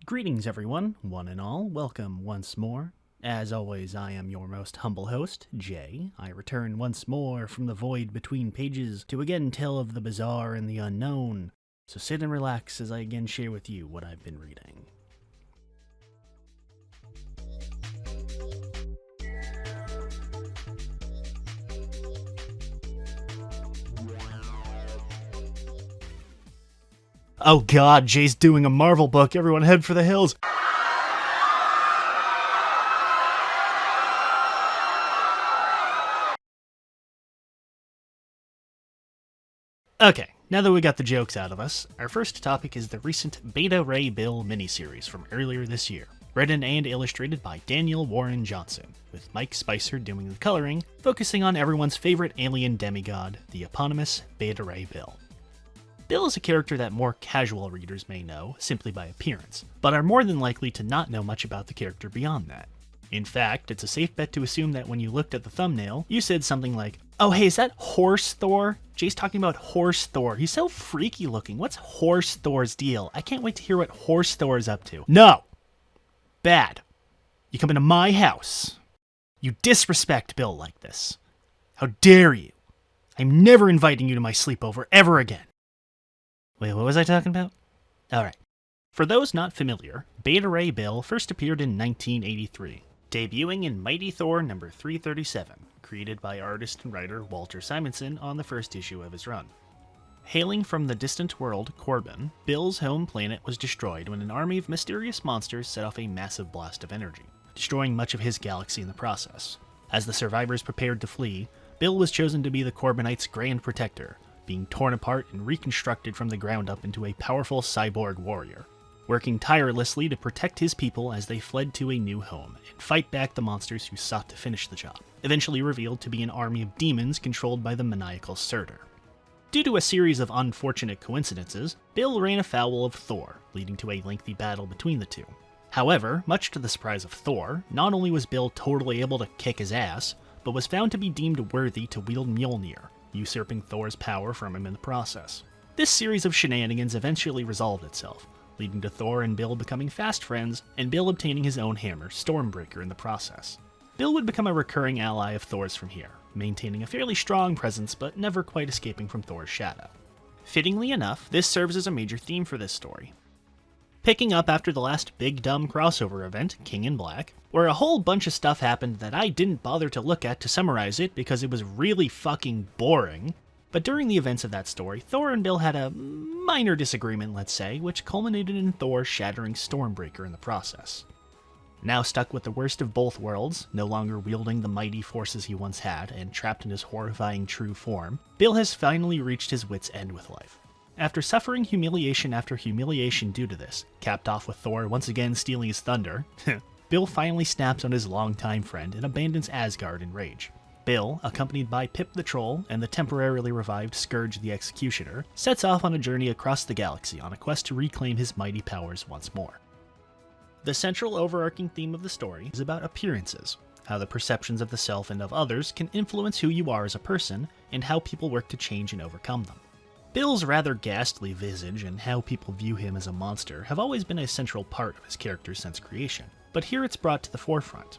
Greetings everyone, one and all, welcome once more. As always, I am your most humble host, Jay. I return once more from the void between pages to again tell of the bizarre and the unknown. So sit and relax as I again share with you what I've been reading. Oh god, Jay's doing a Marvel book, everyone head for the hills! Okay, now that we got the jokes out of us, our first topic is the recent Beta Ray Bill miniseries from earlier this year, written and illustrated by Daniel Warren Johnson, with Mike Spicer doing the coloring, focusing on everyone's favorite alien demigod, the eponymous Beta Ray Bill. Bill is a character that more casual readers may know simply by appearance, but are more than likely to not know much about the character beyond that. In fact, it's a safe bet to assume that when you looked at the thumbnail, you said something like, "Oh hey, is that Horse Thor? Jay's talking about Horse Thor. He's so freaky looking. What's Horse Thor's deal? I can't wait to hear what Horse Thor is up to." No! Bad. You come into my house. You disrespect Bill like this. How dare you? I'm never inviting you to my sleepover ever again. Wait, what was I talking about? Alright. For those not familiar, Beta Ray Bill first appeared in 1983, debuting in Mighty Thor number 337, created by artist and writer Walter Simonson on the first issue of his run. Hailing from the distant world Corbin, Bill's home planet was destroyed when an army of mysterious monsters set off a massive blast of energy, destroying much of his galaxy in the process. As the survivors prepared to flee, Bill was chosen to be the Corbinites' Grand Protector, being torn apart and reconstructed from the ground up into a powerful cyborg warrior, working tirelessly to protect his people as they fled to a new home and fight back the monsters who sought to finish the job, eventually revealed to be an army of demons controlled by the maniacal Surtur. Due to a series of unfortunate coincidences, Bill ran afoul of Thor, leading to a lengthy battle between the two. However, much to the surprise of Thor, not only was Bill totally able to kick his ass, but was found to be deemed worthy to wield Mjolnir, usurping Thor's power from him in the process. This series of shenanigans eventually resolved itself, leading to Thor and Bill becoming fast friends, and Bill obtaining his own hammer, Stormbreaker, in the process. Bill would become a recurring ally of Thor's from here, maintaining a fairly strong presence but never quite escaping from Thor's shadow. Fittingly enough, this serves as a major theme for this story. Picking up after the last big dumb crossover event, King in Black, where a whole bunch of stuff happened that I didn't bother to look at to summarize it because it was really fucking boring. But during the events of that story, Thor and Bill had a minor disagreement, let's say, which culminated in Thor shattering Stormbreaker in the process. Now stuck with the worst of both worlds, no longer wielding the mighty forces he once had, and trapped in his horrifying true form, Bill has finally reached his wit's end with life. After suffering humiliation after humiliation due to this, capped off with Thor once again stealing his thunder, Bill finally snaps on his longtime friend and abandons Asgard in rage. Bill, accompanied by Pip the Troll and the temporarily revived Scourge the Executioner, sets off on a journey across the galaxy on a quest to reclaim his mighty powers once more. The central overarching theme of the story is about appearances, how the perceptions of the self and of others can influence who you are as a person, and how people work to change and overcome them. Bill's rather ghastly visage and how people view him as a monster have always been a central part of his character since creation, but here it's brought to the forefront.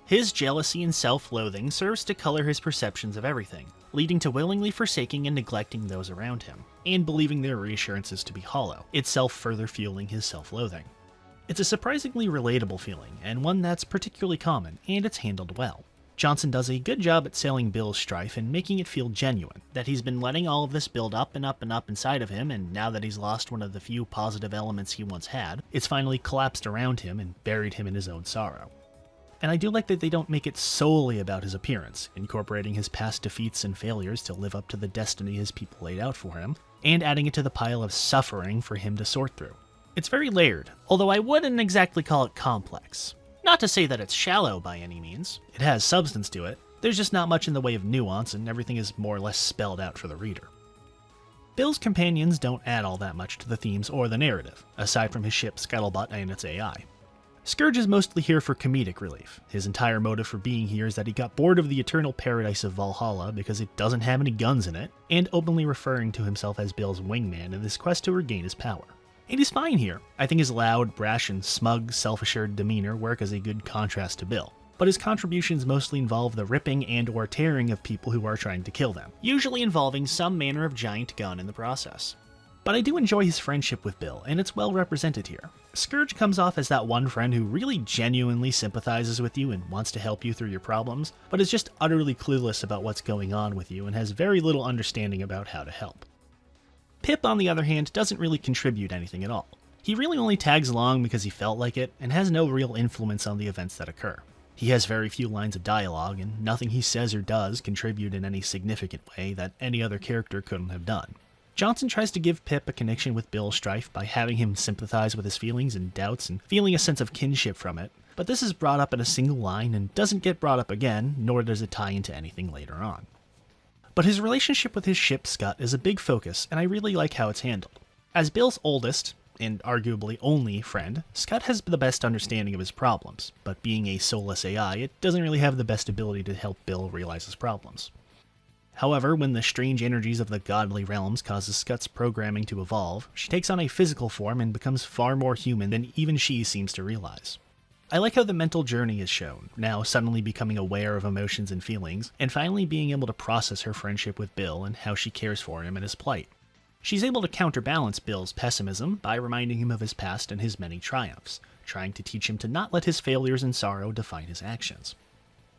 His jealousy and self-loathing serves to color his perceptions of everything, leading to willingly forsaking and neglecting those around him, and believing their reassurances to be hollow, itself further fueling his self-loathing. It's a surprisingly relatable feeling, and one that's particularly common, and it's handled well. Johnson does a good job at selling Bill's strife and making it feel genuine, that he's been letting all of this build up and up and up inside of him, and now that he's lost one of the few positive elements he once had, it's finally collapsed around him and buried him in his own sorrow. And I do like that they don't make it solely about his appearance, incorporating his past defeats and failures to live up to the destiny his people laid out for him, and adding it to the pile of suffering for him to sort through. It's very layered, although I wouldn't exactly call it complex. Not to say that it's shallow by any means, it has substance to it, there's just not much in the way of nuance and everything is more or less spelled out for the reader. Bill's companions don't add all that much to the themes or the narrative, aside from his ship Scuttlebutt and its AI. Scourge is mostly here for comedic relief. His entire motive for being here is that he got bored of the eternal paradise of Valhalla because it doesn't have any guns in it, and openly referring to himself as Bill's wingman in this quest to regain his power. And he's fine here. I think his loud, brash, and smug, self-assured demeanor work as a good contrast to Bill. But his contributions mostly involve the ripping and or tearing of people who are trying to kill them, usually involving some manner of giant gun in the process. But I do enjoy his friendship with Bill, and it's well represented here. Scourge comes off as that one friend who really genuinely sympathizes with you and wants to help you through your problems, but is just utterly clueless about what's going on with you and has very little understanding about how to help. Pip, on the other hand, doesn't really contribute anything at all. He really only tags along because he felt like it, and has no real influence on the events that occur. He has very few lines of dialogue, and nothing he says or does contribute in any significant way that any other character couldn't have done. Johnson tries to give Pip a connection with Bill's strife by having him sympathize with his feelings and doubts and feeling a sense of kinship from it, but this is brought up in a single line and doesn't get brought up again, nor does it tie into anything later on. But his relationship with his ship Scott is a big focus, and I really like how it's handled. As Bill's oldest, and arguably only friend, Scott has the best understanding of his problems, but being a soulless AI, it doesn't really have the best ability to help Bill realize his problems. However, when the strange energies of the godly realms causes Scott's programming to evolve, she takes on a physical form and becomes far more human than even she seems to realize. I like how the mental journey is shown, now suddenly becoming aware of emotions and feelings, and finally being able to process her friendship with Bill and how she cares for him and his plight. She's able to counterbalance Bill's pessimism by reminding him of his past and his many triumphs, trying to teach him to not let his failures and sorrow define his actions.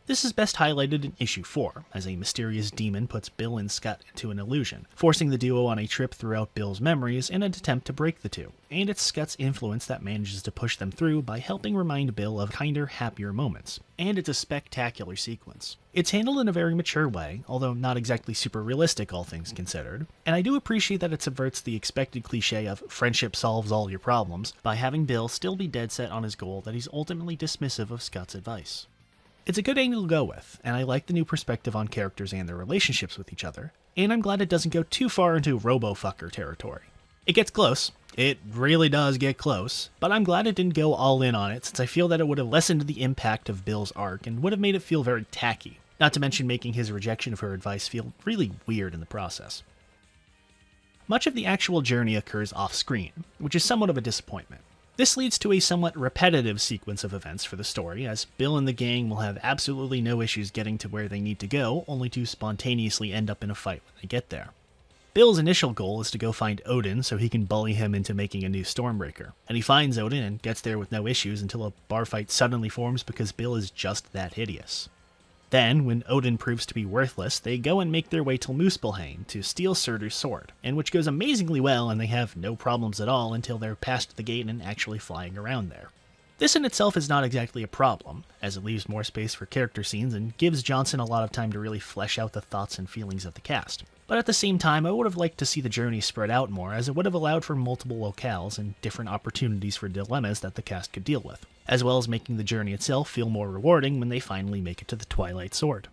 This is best highlighted in issue 4, as a mysterious demon puts Bill and Scott into an illusion, forcing the duo on a trip throughout Bill's memories in an attempt to break the two, and it's Scott's influence that manages to push them through by helping remind Bill of kinder, happier moments, and it's a spectacular sequence. It's handled in a very mature way, although not exactly super realistic all things considered, and I do appreciate that it subverts the expected cliche of friendship solves all your problems by having Bill still be dead set on his goal that he's ultimately dismissive of Scott's advice. It's a good angle to go with, and I like the new perspective on characters and their relationships with each other, and I'm glad it doesn't go too far into robo-fucker territory. It gets close, it really does get close, but I'm glad it didn't go all in on it since I feel that it would have lessened the impact of Bill's arc and would have made it feel very tacky, not to mention making his rejection of her advice feel really weird in the process. Much of the actual journey occurs off-screen, which is somewhat of a disappointment. This leads to a somewhat repetitive sequence of events for the story, as Bill and the gang will have absolutely no issues getting to where they need to go, only to spontaneously end up in a fight when they get there. Bill's initial goal is to go find Odin so he can bully him into making a new Stormbreaker, and he finds Odin and gets there with no issues until a bar fight suddenly forms because Bill is just that hideous. Then, when Odin proves to be worthless, they go and make their way to Muspelheim to steal Surtur's sword, and which goes amazingly well and they have no problems at all until they're past the gate and actually flying around there. This in itself is not exactly a problem, as it leaves more space for character scenes and gives Johnson a lot of time to really flesh out the thoughts and feelings of the cast. But at the same time, I would have liked to see the journey spread out more, as it would have allowed for multiple locales and different opportunities for dilemmas that the cast could deal with, as well as making the journey itself feel more rewarding when they finally make it to the Twilight Sword.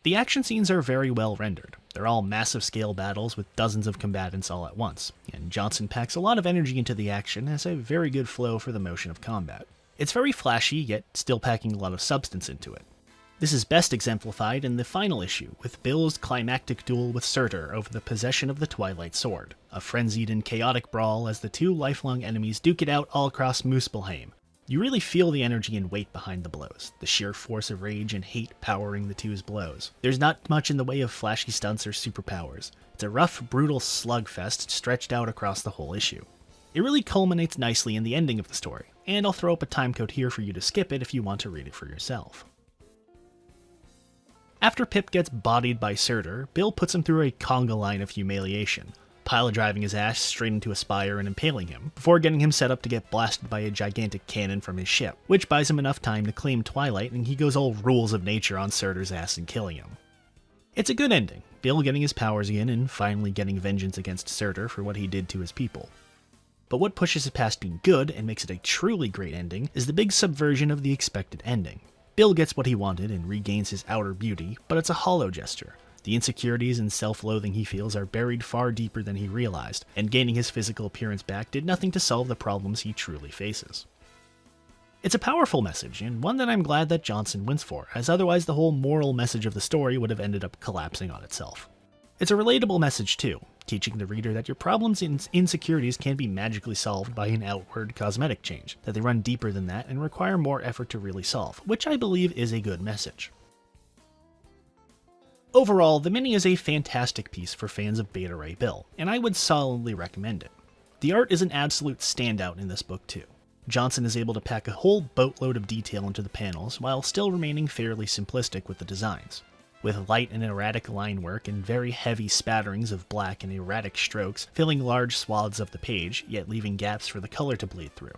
The action scenes are very well rendered. They're all massive scale battles with dozens of combatants all at once, and Johnson packs a lot of energy into the action and has a very good flow for the motion of combat. It's very flashy, yet still packing a lot of substance into it. This is best exemplified in the final issue, with Bill's climactic duel with Surtur over the possession of the Twilight Sword, a frenzied and chaotic brawl as the two lifelong enemies duke it out all across Muspelheim. You really feel the energy and weight behind the blows, the sheer force of rage and hate powering the two's blows. There's not much in the way of flashy stunts or superpowers. It's a rough, brutal slugfest stretched out across the whole issue. It really culminates nicely in the ending of the story, and I'll throw up a timecode here for you to skip it if you want to read it for yourself. After Pip gets bodied by Surtur, Bill puts him through a conga line of humiliation, pile-driving his ass straight into a spire and impaling him, before getting him set up to get blasted by a gigantic cannon from his ship, which buys him enough time to claim Twilight and he goes all rules of nature on Surtur's ass and killing him. It's a good ending, Bill getting his powers again and finally getting vengeance against Surtur for what he did to his people. But what pushes it past being good and makes it a truly great ending is the big subversion of the expected ending. Bill gets what he wanted and regains his outer beauty, but it's a hollow gesture. The insecurities and self-loathing he feels are buried far deeper than he realized, and gaining his physical appearance back did nothing to solve the problems he truly faces. It's a powerful message, and one that I'm glad that Johnson wins for, as otherwise the whole moral message of the story would have ended up collapsing on itself. It's a relatable message too. teaching the reader that your problems and insecurities can be magically solved by an outward cosmetic change, that they run deeper than that and require more effort to really solve, which I believe is a good message. Overall, the mini is a fantastic piece for fans of Beta Ray Bill, and I would solidly recommend it. The art is an absolute standout in this book too. Johnson is able to pack a whole boatload of detail into the panels while still remaining fairly simplistic with the designs. With light and erratic line work and very heavy spatterings of black and erratic strokes filling large swaths of the page, yet leaving gaps for the color to bleed through.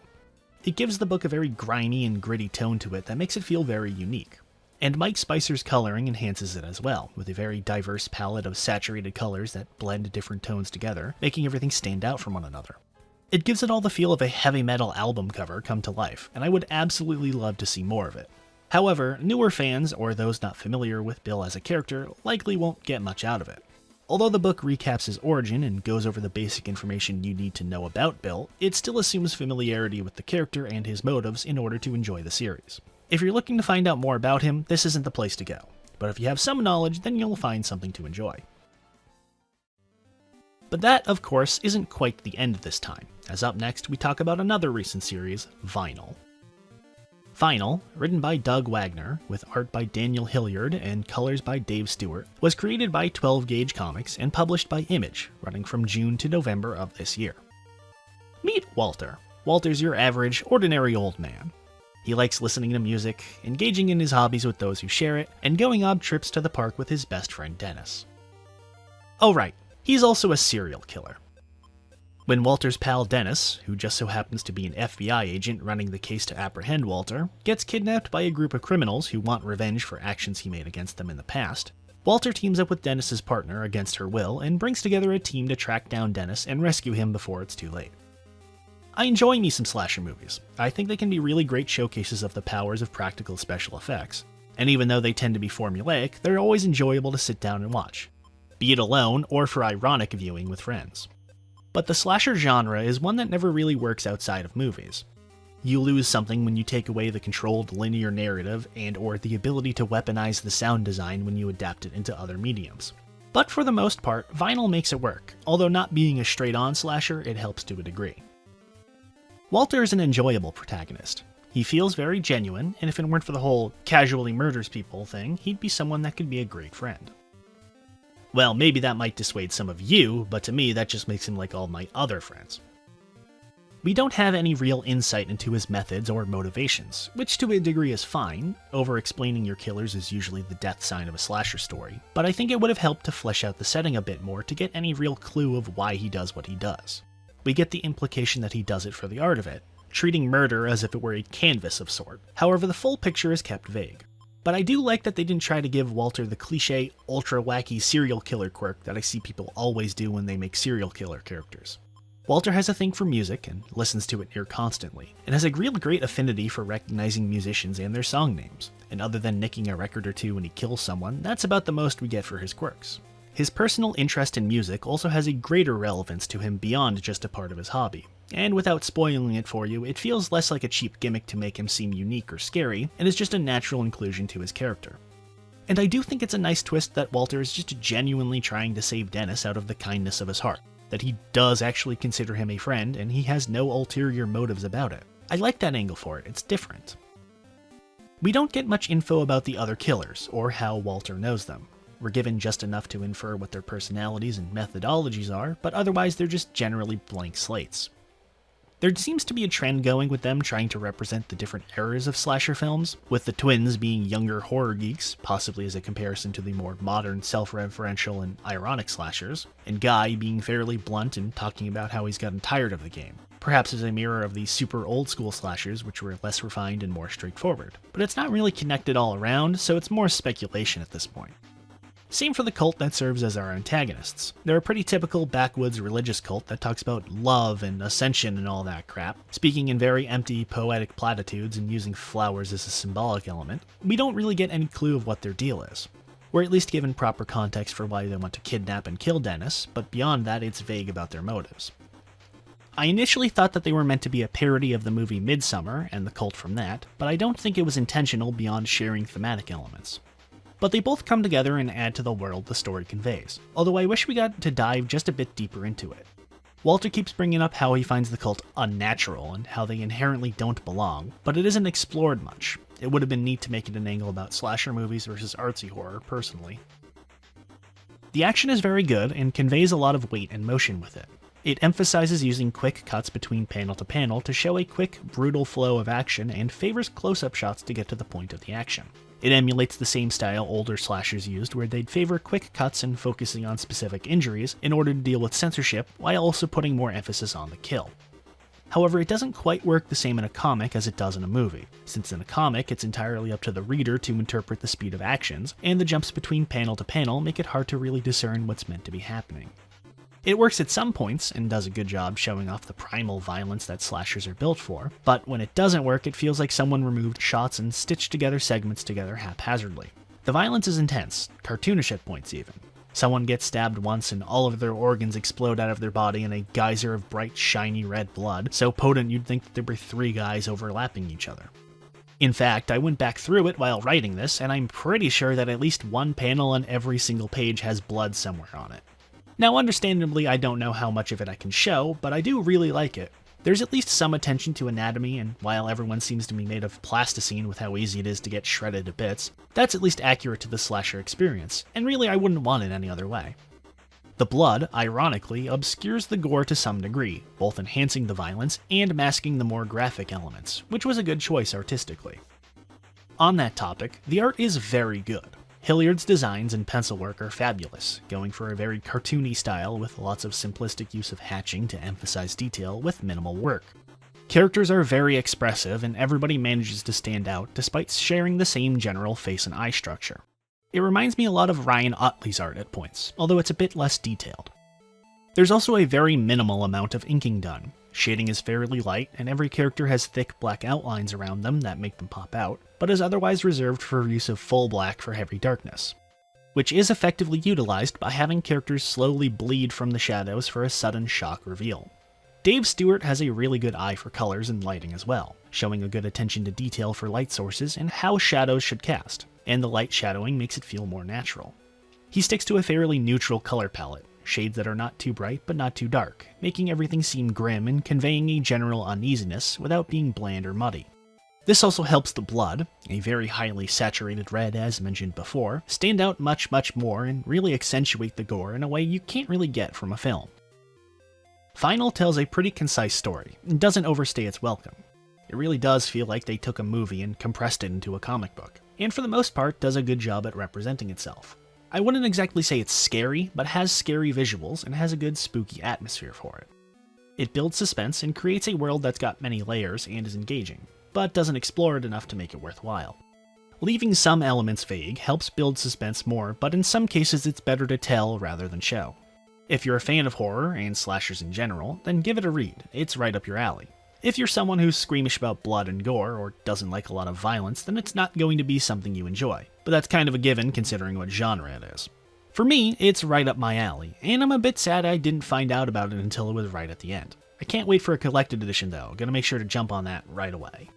It gives the book a very grimy and gritty tone to it that makes it feel very unique. And Mike Spicer's coloring enhances it as well, with a very diverse palette of saturated colors that blend different tones together, making everything stand out from one another. It gives it all the feel of a heavy metal album cover come to life, and I would absolutely love to see more of it. However, newer fans, or those not familiar with Bill as a character, likely won't get much out of it. Although the book recaps his origin and goes over the basic information you need to know about Bill, it still assumes familiarity with the character and his motives in order to enjoy the series. If you're looking to find out more about him, this isn't the place to go, but if you have some knowledge, then you'll find something to enjoy. But that, of course, isn't quite the end this time, as up next we talk about another recent series, Vinyl. Vinyl, written by Doug Wagner, with art by Daniel Hilliard and colors by Dave Stewart, was created by 12 Gauge Comics and published by Image, running from June to November of this year. Meet Walter. Walter's your average, ordinary old man. He likes listening to music, engaging in his hobbies with those who share it, and going on trips to the park with his best friend Dennis. Oh right, he's also a serial killer. When Walter's pal Dennis, who just so happens to be an FBI agent running the case to apprehend Walter, gets kidnapped by a group of criminals who want revenge for actions he made against them in the past, Walter teams up with Dennis's partner against her will and brings together a team to track down Dennis and rescue him before it's too late. I enjoy me some slasher movies. I think they can be really great showcases of the powers of practical special effects, and even though they tend to be formulaic, they're always enjoyable to sit down and watch, be it alone or for ironic viewing with friends. But the slasher genre is one that never really works outside of movies. You lose something when you take away the controlled linear narrative and/or the ability to weaponize the sound design when you adapt it into other mediums. But for the most part, Vinyl makes it work, although not being a straight-on slasher, it helps to a degree. Walter is an enjoyable protagonist. He feels very genuine, and if it weren't for the whole casually murders people thing, he'd be someone that could be a great friend. Well, maybe that might dissuade some of you, but to me that just makes him like all my other friends. We don't have any real insight into his methods or motivations, which to a degree is fine. Over-explaining your killers is usually the death sign of a slasher story, but I think it would have helped to flesh out the setting a bit more to get any real clue of why he does what he does. We get the implication that he does it for the art of it, treating murder as if it were a canvas of sort. However, the full picture is kept vague. But I do like that they didn't try to give Walter the cliché, ultra-wacky serial killer quirk that I see people always do when they make serial killer characters. Walter has a thing for music and listens to it near constantly, and has a real great affinity for recognizing musicians and their song names. And other than nicking a record or two when he kills someone, that's about the most we get for his quirks. His personal interest in music also has a greater relevance to him beyond just a part of his hobby. And without spoiling it for you, it feels less like a cheap gimmick to make him seem unique or scary, and is just a natural inclusion to his character. And I do think it's a nice twist that Walter is just genuinely trying to save Dennis out of the kindness of his heart, that he does actually consider him a friend, and he has no ulterior motives about it. I like that angle for it, it's different. We don't get much info about the other killers, or how Walter knows them. We're given just enough to infer what their personalities and methodologies are, but otherwise they're just generally blank slates. There seems to be a trend going with them trying to represent the different eras of slasher films, with the twins being younger horror geeks, possibly as a comparison to the more modern, self-referential and ironic slashers, and Guy being fairly blunt and talking about how he's gotten tired of the game, perhaps as a mirror of the super old-school slashers which were less refined and more straightforward. But it's not really connected all around, so it's more speculation at this point. Same for the cult that serves as our antagonists. They're a pretty typical backwoods religious cult that talks about love and ascension and all that crap, speaking in very empty, poetic platitudes and using flowers as a symbolic element. We don't really get any clue of what their deal is. We're at least given proper context for why they want to kidnap and kill Dennis, but beyond that it's vague about their motives. I initially thought that they were meant to be a parody of the movie Midsummer and the cult from that, but I don't think it was intentional beyond sharing thematic elements. but they both come together and add to the world the story conveys, although I wish we got to dive just a bit deeper into it. Walter keeps bringing up how he finds the cult unnatural and how they inherently don't belong, but it isn't explored much. It would have been neat to make it an angle about slasher movies versus artsy horror, personally. The action is very good and conveys a lot of weight and motion with it. It emphasizes using quick cuts between panel to panel to show a quick, brutal flow of action and favors close-up shots to get to the point of the action. It emulates the same style older slashers used, where they'd favor quick cuts and focusing on specific injuries in order to deal with censorship, while also putting more emphasis on the kill. However, it doesn't quite work the same in a comic as it does in a movie, since in a comic it's entirely up to the reader to interpret the speed of actions, and the jumps between panel to panel make it hard to really discern what's meant to be happening. It works at some points, and does a good job showing off the primal violence that slashers are built for, but when it doesn't work, it feels like someone removed shots and stitched together segments together haphazardly. The violence is intense, cartoonish at points even. Someone gets stabbed once and all of their organs explode out of their body in a geyser of bright, shiny red blood, so potent you'd think that there were 3 guys overlapping each other. In fact, I went back through it while writing this, and I'm pretty sure that at least one panel on every single page has blood somewhere on it. Now, understandably, I don't know how much of it I can show, but I do really like it. There's at least some attention to anatomy, and while everyone seems to be made of plasticine with how easy it is to get shredded to bits, that's at least accurate to the slasher experience, and really I wouldn't want it any other way. The blood, ironically, obscures the gore to some degree, both enhancing the violence and masking the more graphic elements, which was a good choice artistically. On that topic, the art is very good. Hilliard's designs and pencil work are fabulous, going for a very cartoony style with lots of simplistic use of hatching to emphasize detail with minimal work. Characters are very expressive and everybody manages to stand out despite sharing the same general face and eye structure. It reminds me a lot of Ryan Ottley's art at points, although it's a bit less detailed. There's also a very minimal amount of inking done. Shading is fairly light, and every character has thick black outlines around them that make them pop out, but is otherwise reserved for use of full black for heavy darkness, which is effectively utilized by having characters slowly bleed from the shadows for a sudden shock reveal. Dave Stewart has a really good eye for colors and lighting as well, showing a good attention to detail for light sources and how shadows should cast, and the light shadowing makes it feel more natural. He sticks to a fairly neutral color palette, shades that are not too bright but not too dark, making everything seem grim and conveying a general uneasiness without being bland or muddy. This also helps the blood, a very highly saturated red as mentioned before, stand out much more and really accentuate the gore in a way you can't really get from a film. Final tells a pretty concise story, and doesn't overstay its welcome. It really does feel like they took a movie and compressed it into a comic book, and for the most part does a good job at representing itself. I wouldn't exactly say it's scary, but has scary visuals and has a good spooky atmosphere for it. It builds suspense and creates a world that's got many layers and is engaging, but doesn't explore it enough to make it worthwhile. Leaving some elements vague helps build suspense more, but in some cases it's better to tell rather than show. If you're a fan of horror, and slashers in general, then give it a read, it's right up your alley. If you're someone who's squeamish about blood and gore, or doesn't like a lot of violence, then it's not going to be something you enjoy, but that's kind of a given considering what genre it is. For me, it's right up my alley, and I'm a bit sad I didn't find out about it until it was right at the end. I can't wait for a collected edition though, gonna make sure to jump on that right away.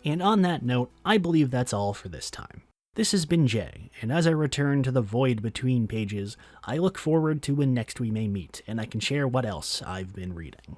And on that note, I believe that's all for this time. This has been Jay, and as I return to the void between pages, I look forward to when next we may meet, and I can share what else I've been reading.